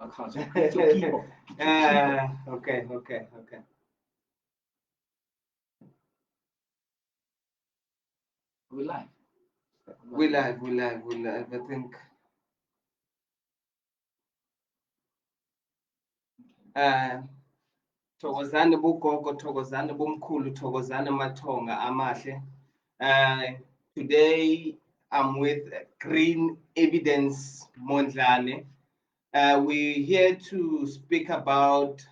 culture. It's your people. It's your people. Okay. We live. We live. I think. Thokozani bugogo, thokozani bomkhulu, thokozani mathonga amahle. Today I'm with Green Evidence Mondlane. We're here to speak about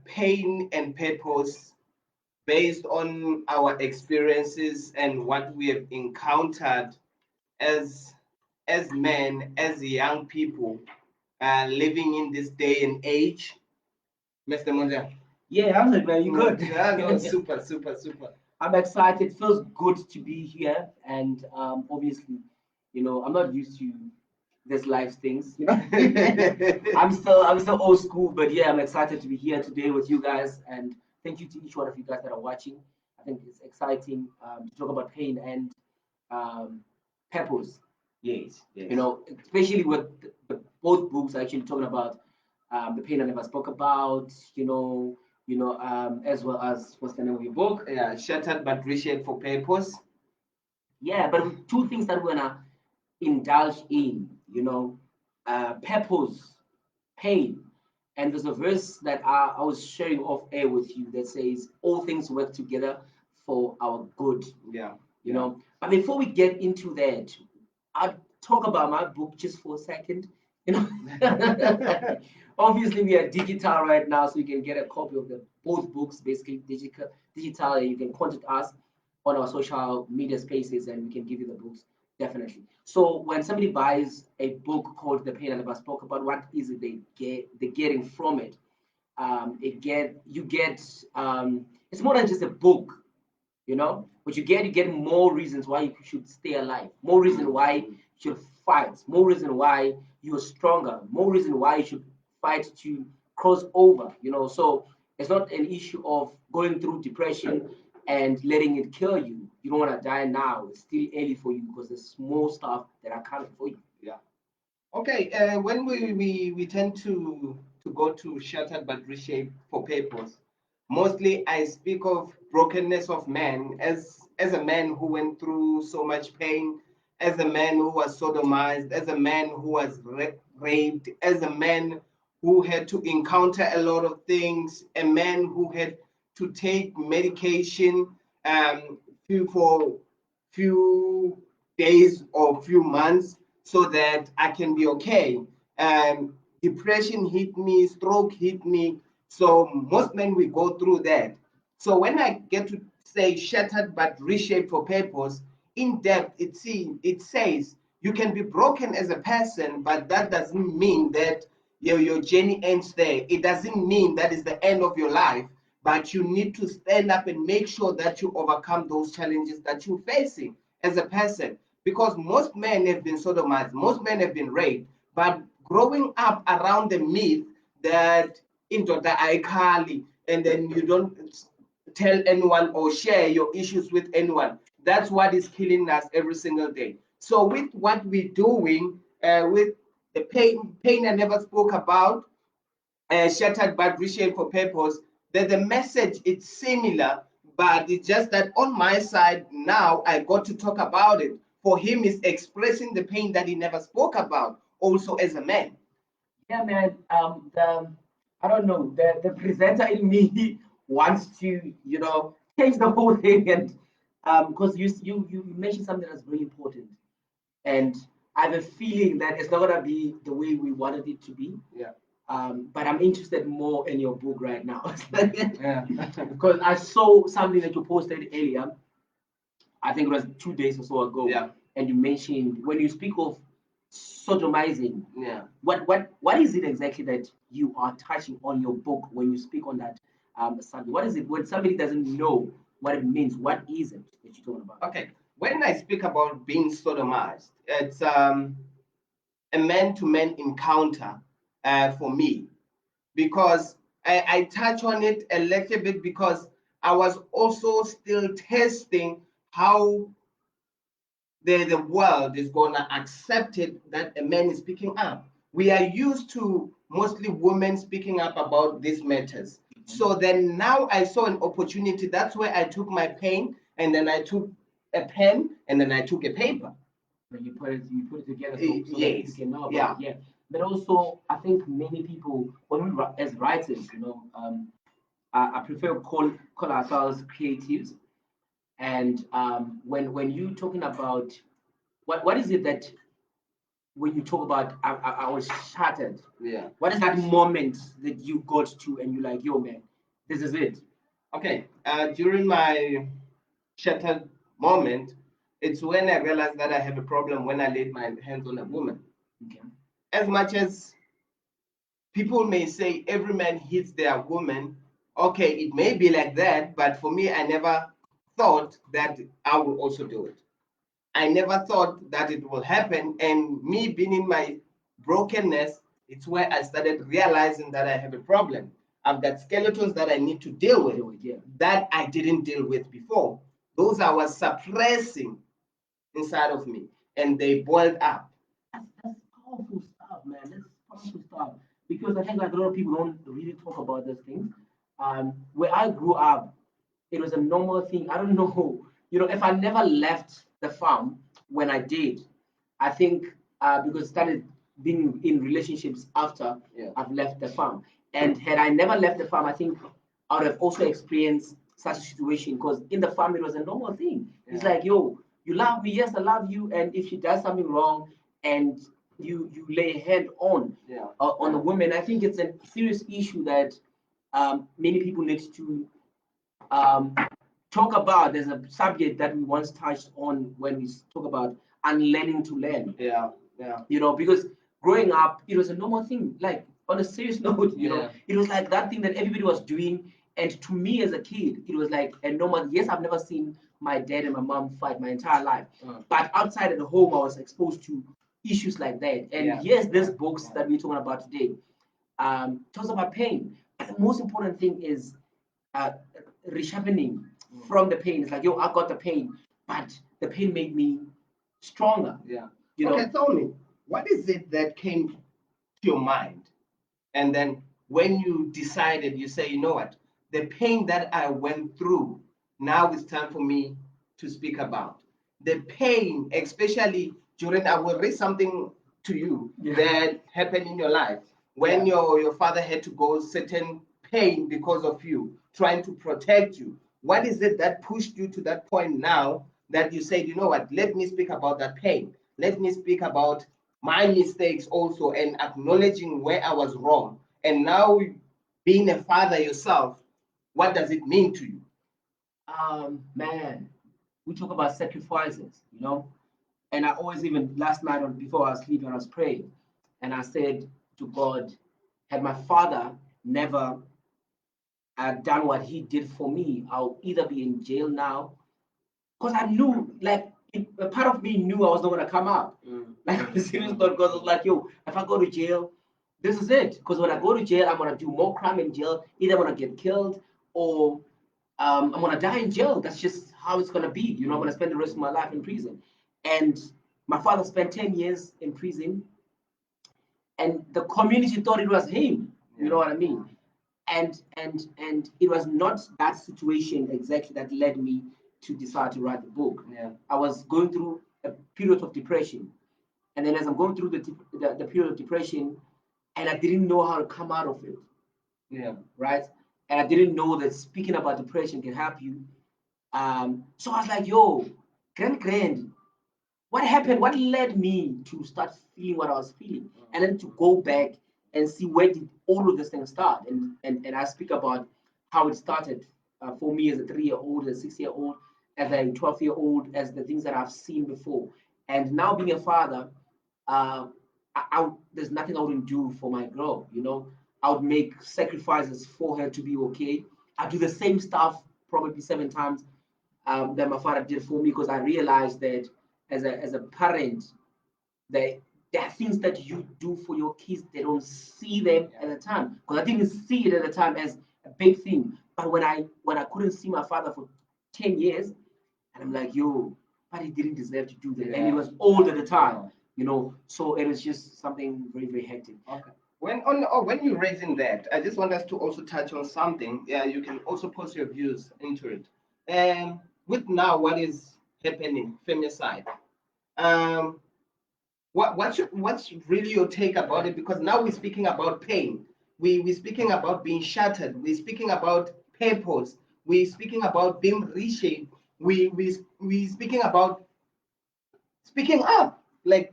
pain and purpose based on our experiences and what we have encountered as men, as young people, living in this day and age. Mr. Mondlane. Yeah, I'm good, man. You good? Yeah, no, super. I'm excited. It feels good to be here, and obviously, I'm not used to this life things. I'm still old school, but yeah, I'm excited to be here today with you guys, and thank you to each one of you guys that are watching. I think it's exciting to talk about pain and purpose. Yes. Especially with both books actually talking about the pain I never spoke about. As well as what's the name of your book? Yeah, shattered but reshaped for purpose. Yeah, but two things that we're gonna indulge in, purpose, pain. And there's a verse that I was sharing off air with you that says, all things work together for our good. Yeah. But before we get into that, I'll talk about my book just for a second. Obviously we are digital right now, so you can get a copy of both books, basically digital. You can contact us on our social media spaces, and we can give you the books definitely. So when somebody buys a book called The Pain I Never Spoke About, what is it they're getting from it? It's more than just a book, What you get more reasons why you should stay alive, more reason why you should fight, more reason why you're stronger, more reason why you should fight to cross over, So it's not an issue of going through depression and letting it kill you. You don't want to die now. It's still early for you because there's more stuff that are coming for you. Yeah. Okay. When we tend to go to shattered but reshaped for purpose, mostly I speak of brokenness of man as a man who went through so much pain, as a man who was sodomized, as a man who was raped, as a man who had to encounter a lot of things, a man who had to take medication for few days or few months so that I can be okay. Depression hit me, stroke hit me. So most men we go through that. So when I get to say shattered but reshaped for purpose, in depth, it says you can be broken as a person, but that doesn't mean that your journey ends there. It doesn't mean that is the end of your life, but you need to stand up and make sure that you overcome those challenges that you're facing as a person. Because most men have been sodomized, most men have been raped, but growing up around the myth that into the ikali, and then you don't tell anyone or share your issues with anyone. That's what is killing us every single day. So with what we're doing, with the pain I never spoke about, shattered but reshaped for purpose, that the message is similar, but it's just that on my side now I got to talk about it. For him, is expressing the pain that he never spoke about, also as a man. Yeah, man. I don't know. The presenter in me wants to, change the whole thing, and because you mentioned something that's very important, and I have a feeling that it's not gonna be the way we wanted it to be. Yeah. But I'm interested more in your book right now. Yeah. Because I saw something that you posted earlier. I think it was 2 days or so ago. Yeah. And you mentioned when you speak of sodomizing. Yeah. What is it exactly that you are touching on your book when you speak on that subject? What is it when somebody doesn't know what it means? What is it that you're talking about? Okay. When I speak about being sodomized, it's a man-to-man encounter for me, because I touch on it a little bit because I was also still testing how the world is going to accept it that a man is picking up. we are used to mostly women speaking up about these matters. So then now I saw an opportunity. That's where I took my pain, and then I took a pen, and then I took a paper. When you put it together so that you Yes. can know about Yeah. it. Yeah. But also, I think many people, when we as writers, I prefer call ourselves creatives. And when you talking about what is it that when you talk about I was shattered, Yeah. what is that moment that you got to and you like, yo man, this is it? Okay. During my shattered moment, it's when I realized that I have a problem when I laid my hands on a woman. Okay. As much as people may say every man hits their woman, okay, it may be like that, but for me, I never thought that I will also do it. I never thought that it will happen. And me being in my brokenness, it's where I started realizing that I have a problem. I've got skeletons that I need to deal with Yeah. that I didn't deal with before. Those I was suppressing inside of me, and they boiled up. That's powerful stuff, man. That's powerful stuff. Because I think like a lot of people don't really talk about those things. Where I grew up, it was a normal thing. I don't know, if I never left the farm when I did, I think because I started being in relationships after Yeah. I've left the farm. And had I never left the farm, I think I would have also experienced such a situation because in the farm it was a normal thing. It's Yeah. like, yo, you love me, yes, I love you. And if she does something wrong and you lay a hand on Yeah. on the woman, I think it's a serious issue that many people need to um, talk about. There's a subject that we once touched on when we talk about unlearning to learn. Yeah. Yeah. Because growing up, it was a normal thing. Like on a serious note, Yeah. it was like that thing that everybody was doing. And to me as a kid, it was like a normal. Yes, I've never seen my dad and my mom fight my entire life, but outside of the home, I was exposed to issues like that. And Yeah. yes, these books that we're talking about today talks about pain. But the most important thing is uh, resharpening from the pain. It's like, yo, I got the pain, but the pain made me stronger. Yeah. You Okay, know, tell me, what is it that came to your mind? And then when you decided, you say, you know what, the pain that I went through, now it's time for me to speak about. The pain, especially during, I will read something to you that happened in your life when your father had to go certain pain because of you, trying to protect you. What is it that pushed you to that point now that you said, you know what, let me speak about that pain. Let me speak about my mistakes also and acknowledging where I was wrong. And now being a father yourself, what does it mean to you? man, we talk about sacrifices. And I always even last night on before I was sleeping, I was praying, and I said to God, had my father never done what he did for me, I'll either be in jail now, because I knew, like, a part of me knew I was not gonna come out. Like, I'm serious, because I was like, yo, if I go to jail, this is it. Because when I go to jail, I'm gonna do more crime in jail. Either I'm gonna get killed or I'm gonna die in jail. That's just how it's gonna be. I'm gonna spend the rest of my life in prison. And my father spent 10 years in prison, and the community thought it was him. You know what I mean? And it was not that situation exactly that led me to decide to write the book. Yeah. I was going through a period of depression, and then as I'm going through the period of depression, and I didn't know how to come out of it. Yeah. Right? And I didn't know that speaking about depression can help you. So I was like, yo, grand, what happened? What led me to start feeling what I was feeling? And then to go back and see where did all of this thing start? And I speak about how it started for me as a 3-year-old, as a 6-year-old, as a 12-year-old, as the things that I've seen before. And now being a father, there's nothing I wouldn't do for my girl. I would make sacrifices for her to be okay. I do the same stuff probably 7 times that my father did for me because I realized that as a parent, that there are things that you do for your kids, they don't see them at the time. Because I didn't see it at the time as a big thing. But when I couldn't see my father for 10 years, and I'm like, yo, but he didn't deserve to do that. And he was old at the time. you know. So it was just something very, very hectic. Okay. When you're raising that, I just want us to also touch on something. Yeah, you can also post your views into it. With now what is happening, femicide. Um, what's really your take about it? Because now we're speaking about pain. We're speaking about being shattered. We're speaking about purpose. We're speaking about being reshaped. We speaking about speaking up. Like,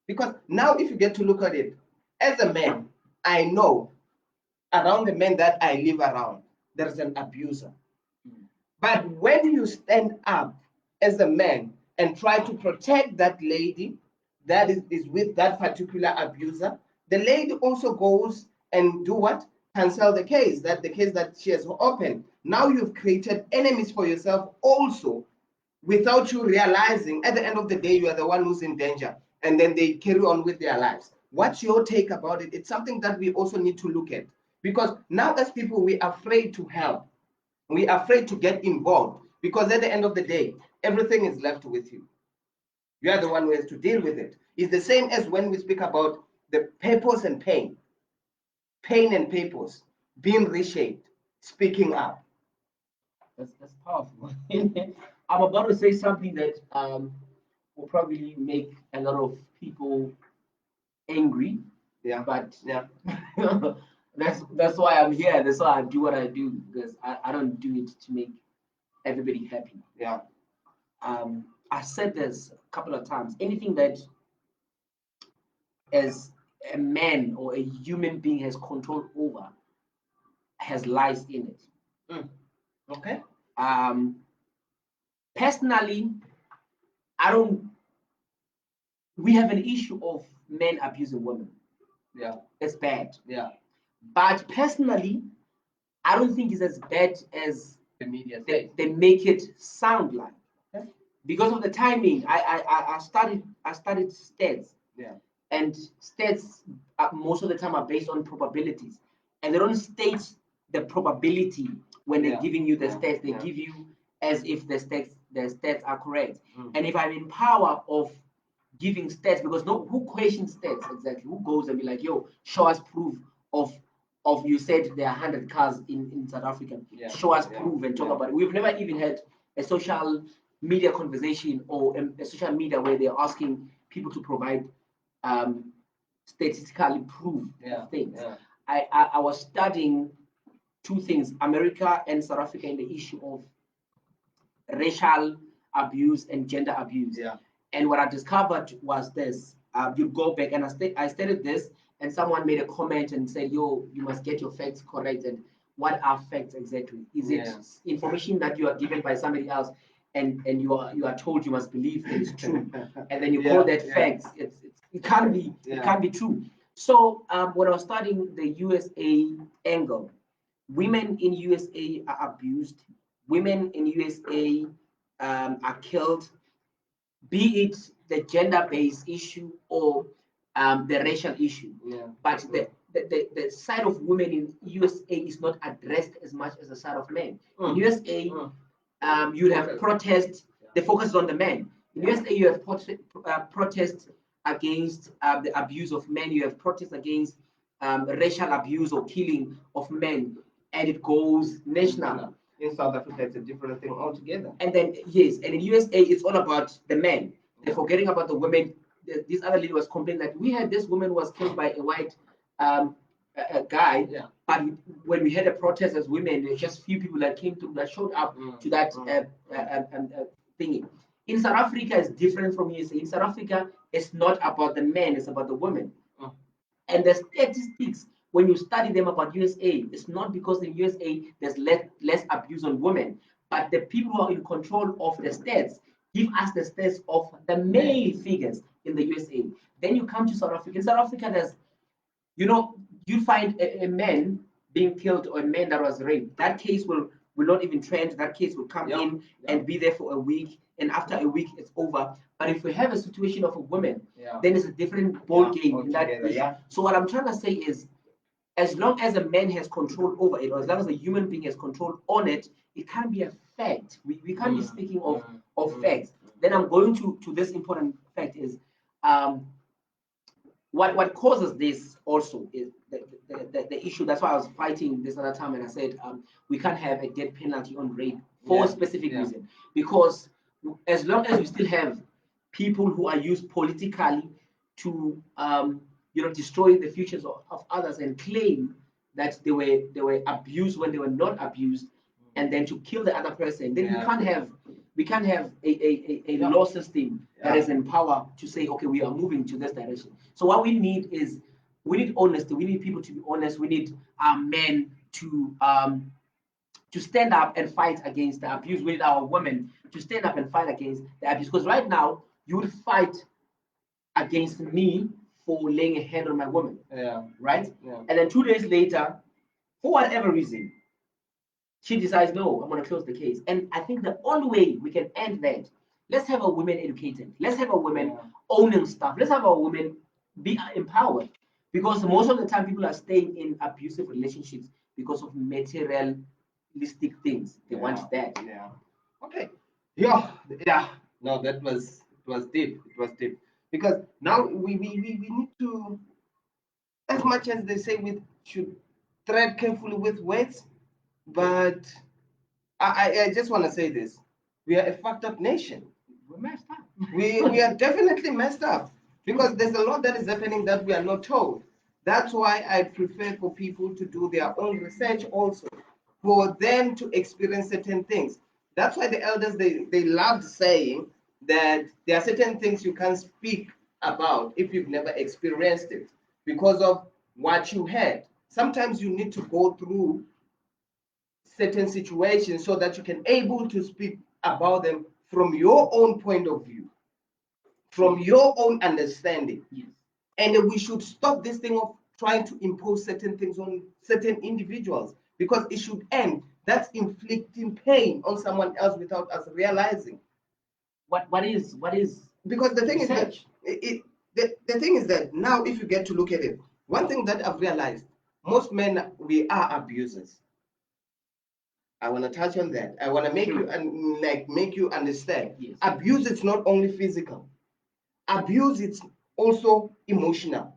because now if you get to look at it, as a man, I know around the men that I live around, there's an abuser. But when you stand up as a man and try to protect that lady that is with that particular abuser, the lady also goes and do what? Cancel the case, that the case that she has opened. Now you've created enemies for yourself also without you realizing at the end of the day you are the one who's in danger, and then they carry on with their lives. What's your take about it? It's something that we also need to look at, because now as people we're afraid to help, we're afraid to get involved, because at the end of the day everything is left with you. You are the one who has to deal with it. It's the same as when we speak about the purpose and pain and purpose being reshaped, speaking up. That's powerful. I'm about to say something that will probably make a lot of people angry, Yeah, but yeah, that's why I'm here. That's why I do what I do, because I don't do it to make everybody happy. yeah, I said this a couple of times. Anything that as a man or a human being has control over has lies in it. mm. Okay, Um, Personally, I don't. We have an issue of men abusing women. yeah, It's bad. yeah. But personally, I don't think it's as bad as The media they, says. they make it sound like. Okay. Because of the timing, I studied stats, Yeah, and stats most of the time are based on probabilities, and they don't state the probability when they're yeah, giving you the yeah, stats. They yeah. give you as if the stats are correct. Mm. And if I'm in power of giving stats, because no, who questions stats exactly? Who goes and be like, yo, show us proof of you said there are 100 cars in South Africa. Yeah, Show us yeah, proof and talk yeah. about it. We've never even had a social media conversation or a social media where they're asking people to provide um, statistically proof Yeah, of things. yeah. I was studying two things: America and South Africa, in the issue of racial abuse and gender abuse. Yeah. And what I discovered was this: you go back, and I studied this, and someone made a comment and said, "Yo, you must get your facts correct." And what are facts exactly? Is it Yeah. information that you are given by somebody else, and you are told you must believe that it's true, and then you Yeah, call that yeah. facts? It can't be. Yeah. It can't be true. So when I was studying the USA angle, women in USA are abused. Women in USA are killed, be it the gender-based issue or the racial issue. Yeah. But the side of women in USA is not addressed as much as the side of men. In USA, you have Focus. protests. Yeah. The focus is on the men. In Yeah. USA, you have protests against the abuse of men. You have protests against racial abuse or killing of men, and it goes national. In South Africa, it's a different thing altogether. And then yes, and in USA, it's all about the men. They're forgetting about the women. This other lady was complaining that we had this woman was killed by a white a guy. Yeah. But when we had a protest as women, there's just few people that came through that showed up to that thingy. In South Africa, it's different from USA. In South Africa, it's not about the men; it's about the women. And the statistics, when you study them about USA, it's not because in USA there's less abuse on women, but the people who are in control of the stats give us the stats of the male figures in the USA. Then you come to South Africa. In South Africa, there's, you find a man being killed or a man that was raped. That case will not even trend. That case will come in and be there for a week, and after a week it's over. But if we have a situation of a woman, then it's a different ball game in that issue. So what I'm trying to say is, as long as a man has control over it, or as long as a human being has control on it, it can't be a fact. We can't be speaking of facts. Then I'm going to this important fact is, what causes this also is the issue. That's why I was fighting this other time, and I said we can't have a death penalty on rape for a specific reason, because as long as we still have people who are used politically to destroy the futures of others and claim that they were abused when they were not abused, and then to kill the other person, then we can't have a law system that is in power to say, okay, we are moving to this direction. So what we need is, we need honesty. We need people to be honest. We need men to stand up and fight against the abuse. We need our women to stand up and fight against the abuse. Because right now, you would fight against me for laying a hand on my woman. Right? And then 2 days later, for whatever reason, she decides, no, I'm going to close the case. And I think the only way we can end that, let's have our women educated. Let's have our women owning stuff. Let's have our women be empowered. Because most of the time, people are staying in abusive relationships because of materialistic things. They want that. Okay. Yeah. No, it was deep. It was deep. Because now we need to, as much as they say we should tread carefully with words, but I just want to say this. We are a fucked up nation. We're messed up. We are definitely messed up, because there's a lot that is happening that we are not told. That's why I prefer for people to do their own research also, for them to experience certain things. That's why the elders, they loved saying that there are certain things you can't speak about if you've never experienced it, because of what you had. Sometimes you need to go through certain situations so that you can able to speak about them from your own point of view, from your own understanding. Yes. And we should stop this thing of trying to impose certain things on certain individuals, because it should end. That's inflicting pain on someone else without us realizing. What is Because the thing research? is that the thing is that now, if you get to look at it, one thing that I've realized, most men, we are abusers. I want to touch on that. I want to make you make you understand. Yes. Abuse, it's not only physical. Abuse, it's also emotional.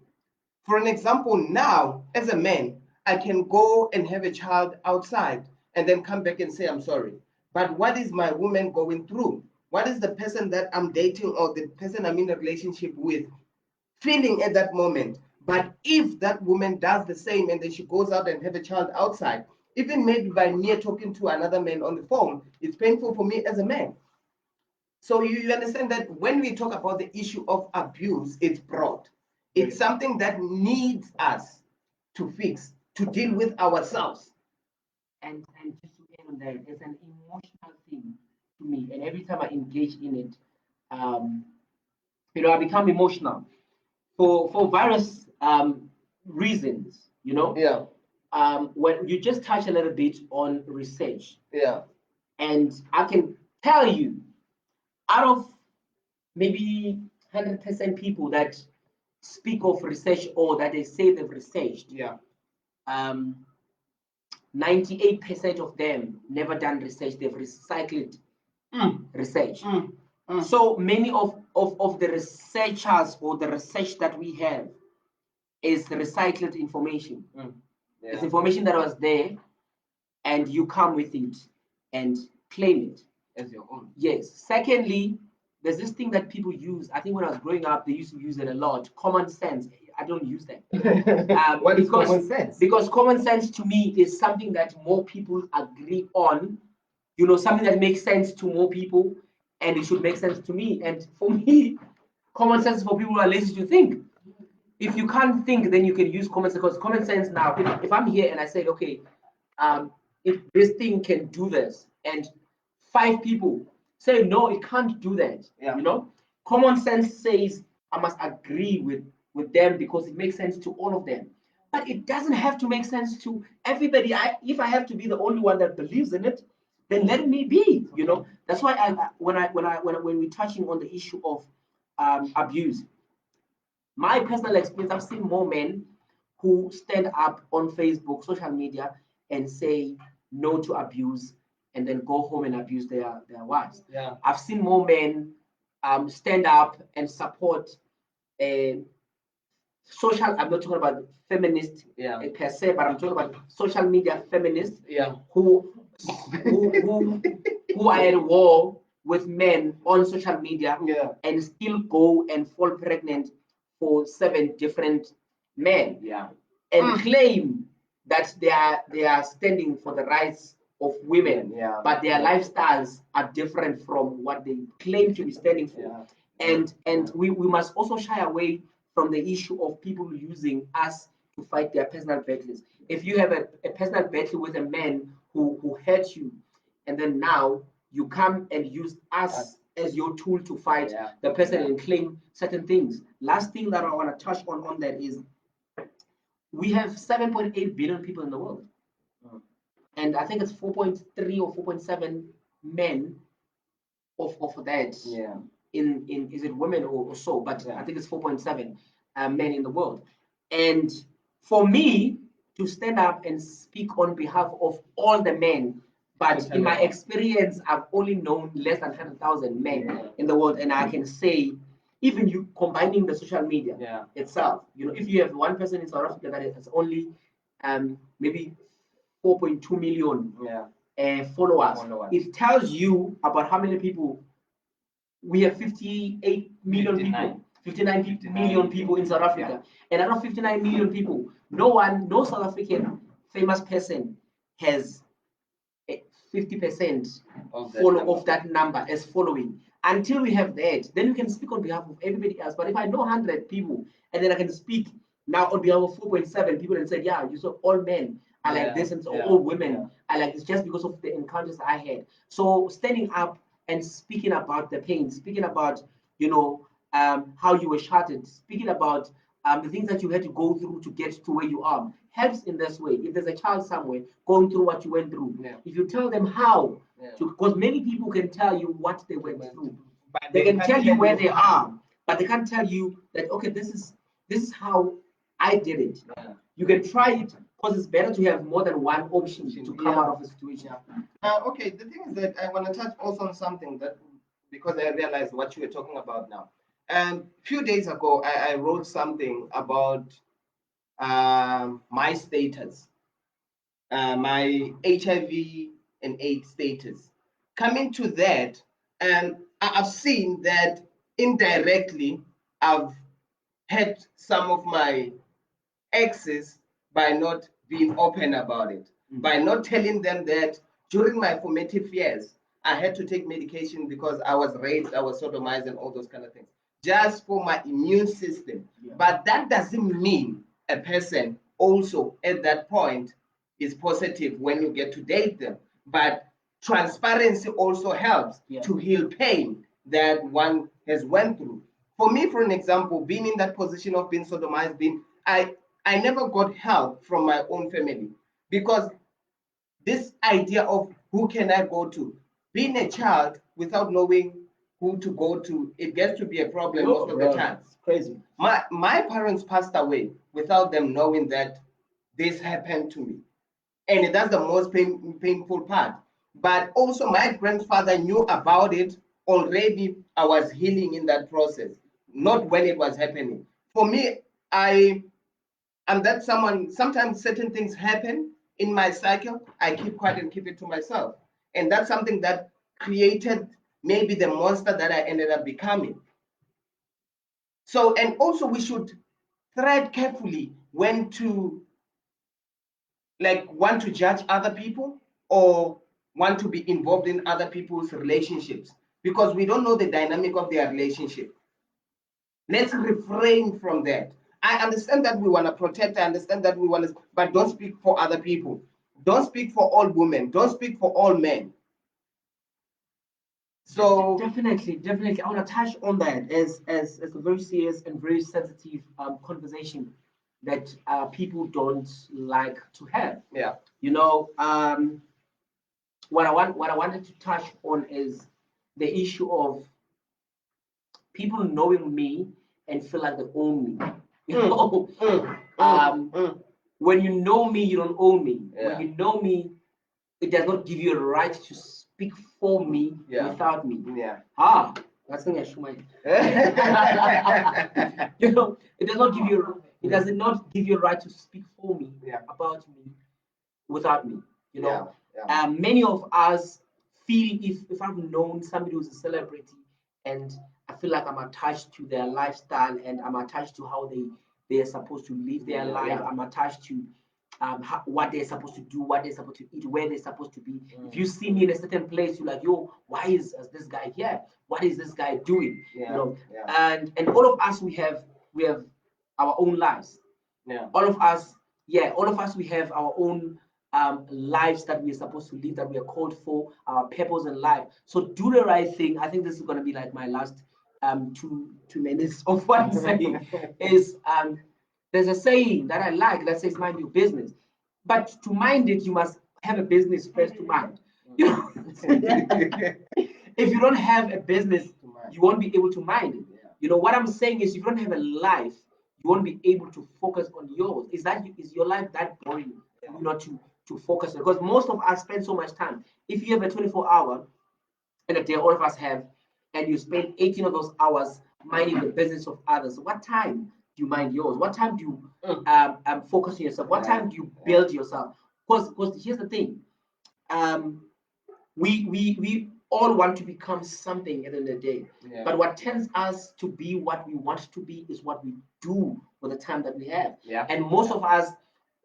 For an example, now as a man, I can go and have a child outside and then come back and say I'm sorry. But what is my woman going through? What is the person that I'm dating or the person I'm in a relationship with feeling at that moment? But if that woman does the same and then she goes out and have a child outside, even maybe by mere talking to another man on the phone, it's painful for me as a man. So you understand that when we talk about the issue of abuse, it's broad. It's something that needs us to fix, to deal with ourselves. And just to add on that, it's an emotional thing to me. And every time I engage in it, um, I become emotional for various reasons. Yeah. When you just touch a little bit on research, Yeah. and I can tell you, out of maybe 100% people that speak of research or that they say they've researched, Yeah. um, 98% of them never done research. They've recycled research. So many of the researchers or the research that we have is recycled information. Yeah. It's information that was there, and you come with it and claim it As your own. Yes. Secondly, there's this thing that people use. I think when I was growing up, they used to use it a lot. Common sense. I don't use that. What is common sense? Because common sense to me is something that more people agree on. Something that makes sense to more people, and it should make sense to me. And for me, common sense is for people who are lazy to think. If you can't think, then you can use common sense. Because common sense now, if I'm here and I said, okay, if this thing can do this, and 5 people say no, it can't do that. Yeah. Common sense says I must agree with them because it makes sense to all of them. But it doesn't have to make sense to everybody. If I have to be the only one that believes in it, then let me be. That's why when we're touching on the issue of abuse, my personal experience, I've seen more men who stand up on Facebook, social media, and say no to abuse, and then go home and abuse their wives. Yeah. I've seen more men stand up and support social. I'm not talking about feminist per se, but I'm talking about social media feminists who who who are at war with men on social media and still go and fall pregnant for 7 different men and claim that they are standing for the rights of women, but their lifestyles are different from what they claim to be standing for. And we must also shy away from the issue of people using us to fight their personal battles. If you have a personal battle with a man who hurt you, and then now you come and use us as your tool to fight the person and claim certain things. Last thing that I want to touch on that is we have 7.8 billion people in the world. And I think it's 4.3 or 4.7 men of that. In is it women or so? But I think it's 4.7 men in the world. And for me to stand up and speak on behalf of all the men, but in my experience, I've only known less than 100,000 men in the world, and I can say, even you combining the social media itself, if you have one person in South Africa that has only maybe 4.2 million followers, it tells you about how many people we have. 58 million people, 59 million people in South Africa. And out of 59 million people, no South African famous person has 50% of that number as following. Until we have that, then we can speak on behalf of everybody else. But if I know 100 people and then I can speak now on behalf of 4.7 people and say, yeah, you saw all men are like this and so all women are like this, just because of the encounters I had. So standing up and speaking about the pain, speaking about, how you were shattered, speaking about the things that you had to go through to get to where you are, helps in this way. If there's a child somewhere going through what you went through, if you tell them how, because many people can tell you what they went through, but they can tell you where they are, but they can't tell you that, okay, this is how I did it. You can try it, because it's better to have more than one option to come out of a situation. Okay, the thing is that I want to touch also on something that, because I realized what you were talking about now. A few days ago, I wrote something about my status, my HIV and AIDS status. Coming to that, I've seen that indirectly, I've hurt some of my exes by not being open about it, by not telling them that during my formative years, I had to take medication because I was raped, I was sodomized, and all those kind of things, just for my immune system. But that doesn't mean a person also at that point is positive when you get to date them. But transparency also helps to heal pain that one has went through. For me, for an example, being in that position of being sodomized, I never got help from my own family, because this idea of who can I go to, being a child without knowing who to go to, it gets to be a problem most of the time. It's crazy. My parents passed away without them knowing that this happened to me. And that's the most painful part. But also my grandfather knew about it already. I was healing in that process, not when it was happening. For me, I'm that someone, sometimes certain things happen in my cycle, I keep quiet and keep it to myself. And that's something that created maybe the monster that I ended up becoming. So, and also we should tread carefully when to, like, want to judge other people or want to be involved in other people's relationships, because we don't know the dynamic of their relationship. Let's refrain from that. I understand that we want to protect, I understand that we want to, but don't speak for other people. Don't speak for all women. Don't speak for all men. So definitely, I want to touch on that as a very serious and very sensitive conversation that people don't like to have. yeah, What I wanted to touch on is the issue of people knowing me and feel like they own me. When you know me, you don't own me. When you know me, it does not give you a right to speak for me without me. That's thing I should mind. It does not give you It does not give you a right to speak for me, Yeah. about me, without me. You know, Yeah. many of us feel if I've known somebody who's a celebrity and I feel like I'm attached to their lifestyle and I'm attached to how they are supposed to live their life. Yeah. I'm attached to what they're supposed to do, what they're supposed to eat, where they're supposed to be. If you see me in a certain place, you're like, yo, why is this guy here? What is this guy doing? Yeah. You know, Yeah. and all of us we have our own lives. Yeah. All of us, we have our own lives that we're supposed to live, that we are called for, our purpose in life. So do the right thing. I think this is going to be like my last 2 minutes of what I'm saying is there's a saying that I like that says mind your business, but to mind it you must have a business first to mind. You know, if you don't have a business, you won't be able to mind it. You know what I'm saying is, if you don't have a life, you won't be able to focus on yours. Is your life that boring for you not to focus on? Because most of us spend so much time. If you have a 24-hour in a day, all of us have, and you spend 18 of those hours minding the business of others, what time do you mind yours? What time do you focus on yourself? What time do you build yourself? Because here's the thing, we all want to become something at the end of the day. Yeah. But what tends us to be what we want to be is what we do with the time that we have. Yeah. And most of us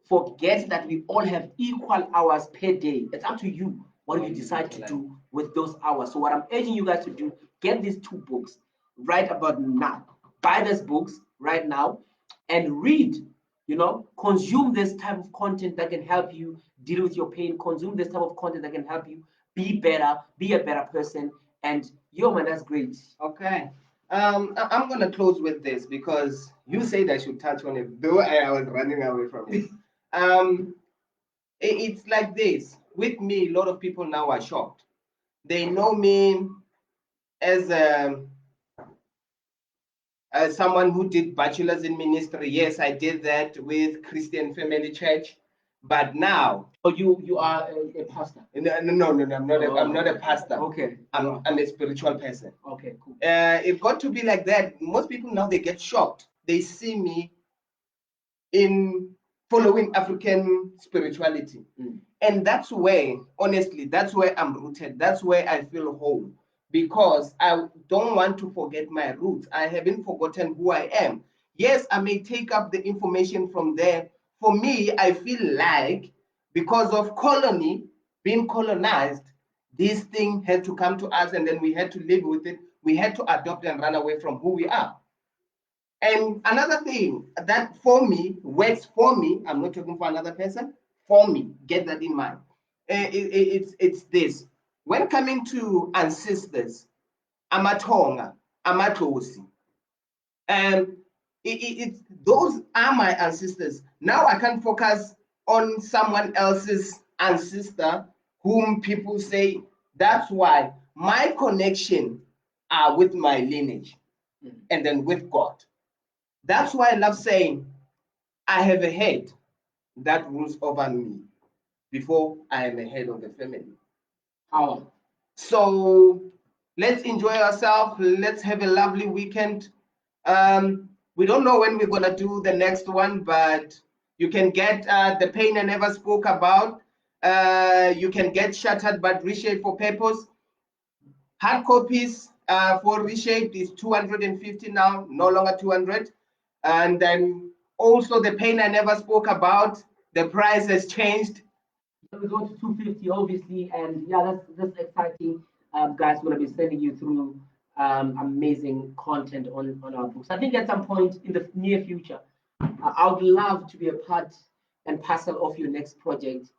forget that we all have equal hours per day. It's up to you what you decide to do with those hours. So what I'm urging you guys to do, get these 2 books right about now. Buy these books right now and read. You know, consume this type of content that can help you deal with your pain. Consume this type of content that can help you be better, be a better person. And yo, man, that's great. Okay. I'm gonna close with this because you said I should touch on it, though I was running away from it. It's like this. With me, a lot of people now are shocked. They know me as someone who did bachelor's in ministry. Yes, I did that with Christian Family Church. But now, you are a pastor? No, I'm not a pastor. Okay. I'm a spiritual person. Okay, cool. It got to be like that. Most people now, they get shocked. They see me in following African spirituality. And that's where, honestly, that's where I'm rooted. That's where I feel home, because I don't want to forget my roots. I haven't forgotten who I am. Yes, I may take up the information from there. For me, I feel like because of being colonized, this thing had to come to us, and then we had to live with it. We had to adopt and run away from who we are. And another thing that for me works for me, I'm not talking for another person, for me, get that in mind. It's this. When coming to ancestors, Amatonga, Amatosi, those are my ancestors. Now I can focus on someone else's ancestor whom people say. That's why my connection are with my lineage and then with God. That's why I love saying, I have a head that rules over me before I am a head of the family. How? So let's enjoy ourselves. Let's have a lovely weekend. We don't know when we're going to do the next one, but you can get The Pain I Never Spoke About. You can get Shattered but Reshaped for Purpose. Hard copies for Reshaped is 250 now, no longer 200. And then also The Pain I Never Spoke About, the price has changed. We go to 250, obviously, and yeah, that's exciting. Guys, we're gonna be sending you through amazing content on our books. I think at some point in the near future, I would love to be a part and parcel of your next project.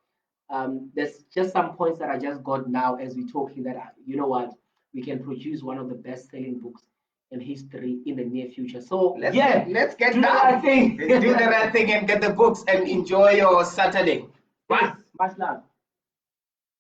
There's just some points that I just got now as we're talking that you know what, we can produce one of the best-selling books in history in the near future. So let's let's get do the down. right thing. Do the right thing and get the books and enjoy your Saturday. Bye. Much love.